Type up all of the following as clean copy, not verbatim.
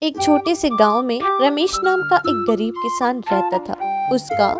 एक छोटे से गांव में रमेश नाम का एक गरीब किसान रहता था। उसका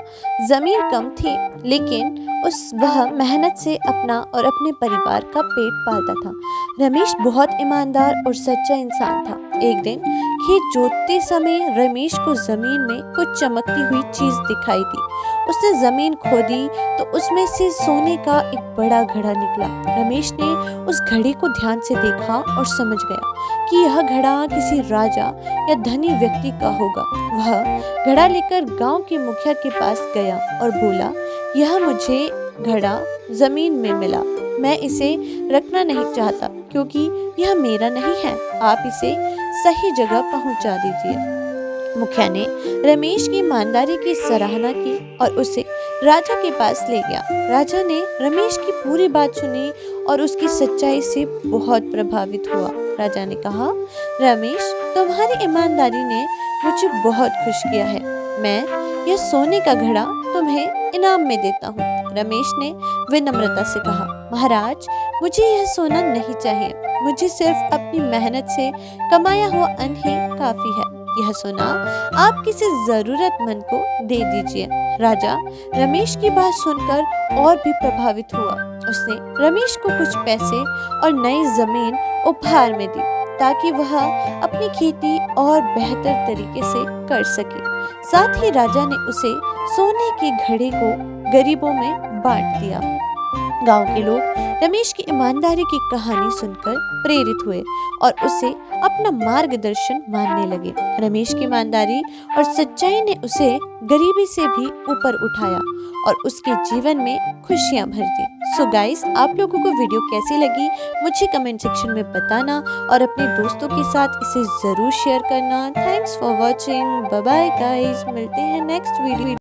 जमीन कम थी, लेकिन वह मेहनत से अपना और अपने परिवार का पेट पालता था। रमेश बहुत ईमानदार और सच्चा इंसान था। एक दिन खेत जोतते समय रमेश को जमीन में कुछ चमकती हुई चीज दिखाई दी। उसने जमीन खोदी तो उसमें से सोने का एक बड़ा घड़ा निकला। रमेश ने उस घड़े को ध्यान से देखा और समझ गया कि यह घड़ा किसी राजा या धनी व्यक्ति का होगा। वह घड़ा लेकर गांव के मुखिया के पास गया और बोला, यह मुझे घड़ा जमीन में मिला। मैं इसे रखना नहीं चाहता क्योंकि यह मेरा नहीं है। आप इसे सही जगह पहुंचा दीजिए। मुखिया ने रमेश की ईमानदारी की सराहना की और उसे राजा के पास ले गया। राजा ने रमेश की पूरी बात सुनी और उसकी सच्चाई से बहुत प्रभावित हुआ। राजा ने कहा, रमेश, तुम्हारी ईमानदारी ने मुझे बहुत खुश किया है। मैं यह सोने का घड़ा तुम्हें इनाम में देता हूँ। रमेश ने विनम्रता से कहा, महाराज, मुझे यह सोना नहीं चाहिए। मुझे सिर्फ अपनी मेहनत से कमाया हुआ अन्न ही काफी है। यह सोना आप किसी जरूरतमंद को दे दीजिए। राजा रमेश की बात सुनकर और भी प्रभावित हुआ। उसने रमेश को कुछ पैसे और नई जमीन उपहार में दी ताकि वह अपनी खेती और बेहतर तरीके से कर सके। साथ ही राजा ने उसे सोने के घड़े को गरीबों में बांट दिया। गांव के लोग रमेश की ईमानदारी की कहानी सुनकर प्रेरित हुए और उसे अपना मार्गदर्शन मानने लगे। रमेश की ईमानदारी और सच्चाई ने उसे गरीबी से भी ऊपर उठाया और उसके जीवन में खुशियां भर दी। सो गाइस, आप लोगों को वीडियो कैसी लगी मुझे कमेंट सेक्शन में बताना और अपने दोस्तों के साथ इसे जरूर शेयर करना। Thanks for watching. Bye bye guys, मिलते हैं नेक्स्ट वीडियो।